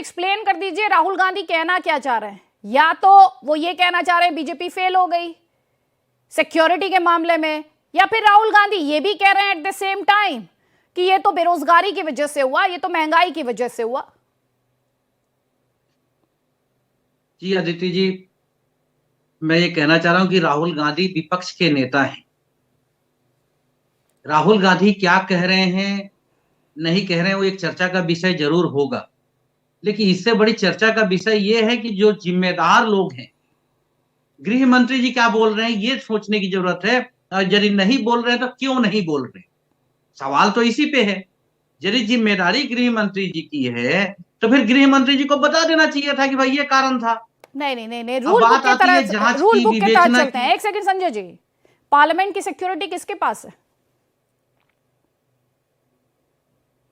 Explain कर दीजिए राहुल गांधी कहना क्या चाह रहे हैं। या तो वो ये कहना चाह रहे हैं बीजेपी फेल हो गई सिक्योरिटी के मामले में, या फिर राहुल गांधी ये भी कह रहे हैं एट द सेम टाइम कि ये तो बेरोजगारी की वजह से हुआ, ये तो महंगाई की वजह से हुआ। जी अदिति जी, मैं ये कहना चाह रहा हूं कि राहुल गांधी विपक्ष के नेता हैं। राहुल गांधी क्या कह रहे हैं नहीं कह रहे हैं वो एक चर्चा का विषय जरूर होगा, लेकिन इससे बड़ी चर्चा का विषय ये है कि जो जिम्मेदार लोग हैं, गृह मंत्री जी क्या बोल रहे हैं ये सोचने की जरूरत है। यदि नहीं बोल रहे हैं तो क्यों नहीं बोल रहे, सवाल तो इसी पे है। यदि जिम्मेदारी गृह मंत्री जी की है तो फिर गृह मंत्री जी को बता देना चाहिए था कि भाई ये कारण था। नहीं, रूल बुक के तरह, रूल बुक के तहत चलते हैं। एक सेकंड संजय जी, पार्लियामेंट की सिक्योरिटी किसके पास है?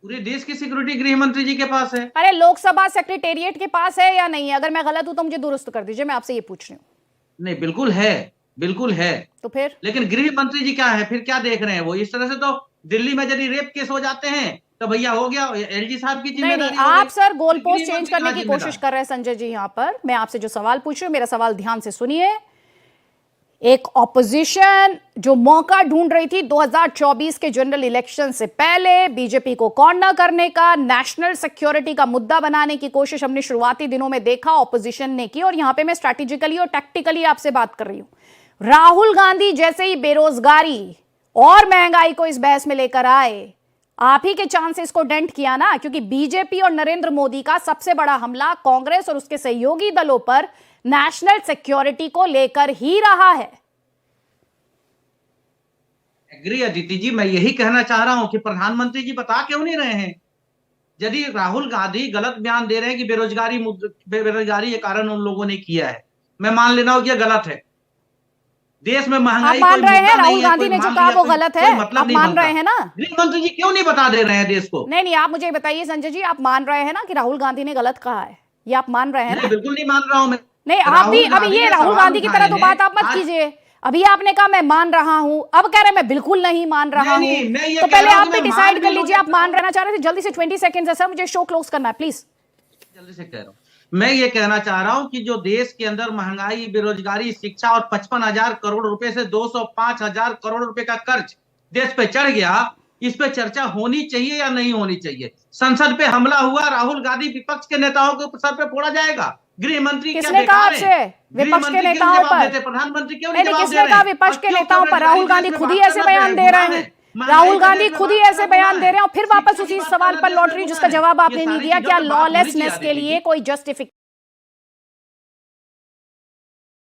पूरे देश की सिक्योरिटी गृह मंत्री जी के पास है। अरे लोकसभा सेक्रेटेरिएट के पास है या नहीं है? अगर मैं गलत हूं तो मुझे दुरुस्त कर दीजिए, मैं आपसे ये पूछ रही हूँ। नहीं, बिल्कुल है, बिल्कुल है। तो फिर लेकिन गृह मंत्री जी क्या है, फिर क्या देख रहे हैं वो? इस तरह से तो दिल्ली में यदि रेप केस हो जाते हैं तो भैया हो गया, एलजी साहब की जिम्मेदारी। आप सर गोल पोस्ट चेंज करने की कोशिश कर रहे हैं संजय जी। यहां पर मैं आपसे जो सवाल पूछ रही हूं, मेरा सवाल ध्यान से सुनिए। एक ऑपोजिशन जो मौका ढूंढ रही थी 2024 के जनरल इलेक्शन से पहले बीजेपी को कॉर्नर करने का, नेशनल सिक्योरिटी का मुद्दा बनाने की कोशिश हमने शुरुआती दिनों में देखा ऑपोजिशन ने की। और यहां पे मैं स्ट्रैटेजिकली और टैक्टिकली आपसे बात कर रही हूं। राहुल गांधी जैसे ही बेरोजगारी और महंगाई को इस बहस में लेकर आए, आप ही के चांसेस को डेंट किया ना, क्योंकि बीजेपी और नरेंद्र मोदी का सबसे बड़ा हमला कांग्रेस और उसके सहयोगी दलों पर नेशनल सिक्योरिटी को लेकर ही रहा है। एग्री अदिति जी, मैं यही कहना चाह रहा हूं कि प्रधानमंत्री जी बता क्यों नहीं रहे हैं? यदि राहुल गांधी गलत बयान दे रहे हैं कि बेरोजगारी के कारण उन लोगों ने किया है, मैं मान लेना हो कि गलत है। देश में महंगाई आप मान रहे हैं राहुल गांधी ने जो कहा वो गलत है? आप मान रहे हैं ना? गृह मंत्री जी क्यों नहीं बता दे रहे हैं देश को? नहीं, आप मुझे बताइए संजय जी, आप मान रहे हैं ना कि राहुल गांधी ने गलत कहा है? ये आप मान रहे हैं ना? बिल्कुल नहीं मान रहा हूं मैं। नहीं, आप भी अभी ये राहुल गांधी की तरह तो बात आप मत कीजिए। अभी आपने कहा मैं मान रहा हूं, अब कह रहे मैं बिल्कुल नहीं मान रहा हूं। तो पहले आप भी डिसाइड कर लीजिए, आप मान रहना चाह रहे थे। जल्दी से 20 सेकंड है सर, मुझे शो क्लोज करना है प्लीज। जल्दी से कह रहा हूं, मैं ये कहना चाह रहा हूं कि जो देश के अंदर महंगाई, बेरोजगारी, शिक्षा और 55,000 करोड़ रुपए से 205,000 करोड़ रुपए का कर्ज देश पे चढ़ गया, इस पे चर्चा होनी चाहिए या नहीं होनी चाहिए? संसद पे हमला हुआ, राहुल गांधी विपक्ष के नेताओं के सर पे फोड़ा जाएगा। गृह मंत्री किसने कहा आपसे विपक्ष के नेताओं पर? प्रधानमंत्री क्यों नहीं? किसने कहा विपक्ष के नेताओं पर? राहुल गांधी खुद ही ऐसे बयान दे रहे हैं। राहुल गांधी खुद ही ऐसे बयान दे रहे हैं और फिर वापस उसी सवाल पर लौट रही, जिसका जवाब आपने नहीं दिया। क्या लॉलेसनेस के लिए कोई जस्टिफिकेशन